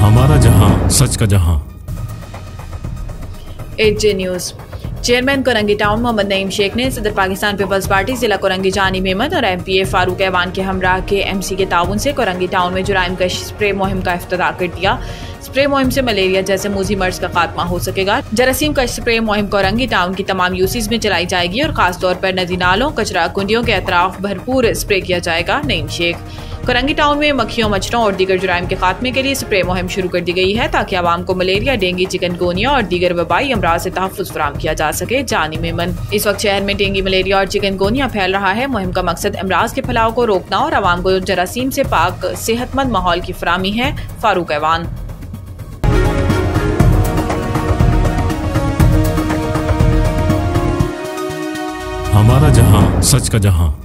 हमारा जहां, सच का जहां। AJ news. Chairman Korangi town Mohammad Naeem Sheikh ने सदर पाकिस्तान पीपल्स पार्टी जिला कोरंगी जानी मेमत और MPA फारूक ऐवान के हमरा के MC के ताउन से कोरंगी टाउन में जुराइम कश स्प्रे मुहिम का इफ्तिताह कर दिया। स्प्रे मुहिम से मलेरिया जैसे मूजी मर्ज का खात्मा हो सकेगा। जरासीम कश स्प्रे मुहिम कोरंगी टाउन की तमाम यूसीज में चलाई जाएगी और खास तौर पर नदी नालों, कचरा कुंडियों के अतराफ भरपूर स्प्रे किया जाएगा। नईम शेख। कोरंगी टाउन में मक्खियों, मच्छरों और दीगर जुराइम के खात्मे के लिए स्प्रे मुहिम शुरू कर दी गई है ताकि आवाम को मलेरिया, डेंगू, चिकनगुनिया और दीगर वबाई अमराज से तहफ़्फ़ुज़ फराहम किया जा सके। जानी मेमन। इस वक्त शहर में डेंगू, मलेरिया और चिकनगुनिया फैल रहा है। मुहिम का मकसद अमराज के फैलाव को रोकना और आवाम को जरासीम से पाक सेहतमंद माहौल की फराहमी है। फारूक ऐवान। हमारा जहां, सच का जहां।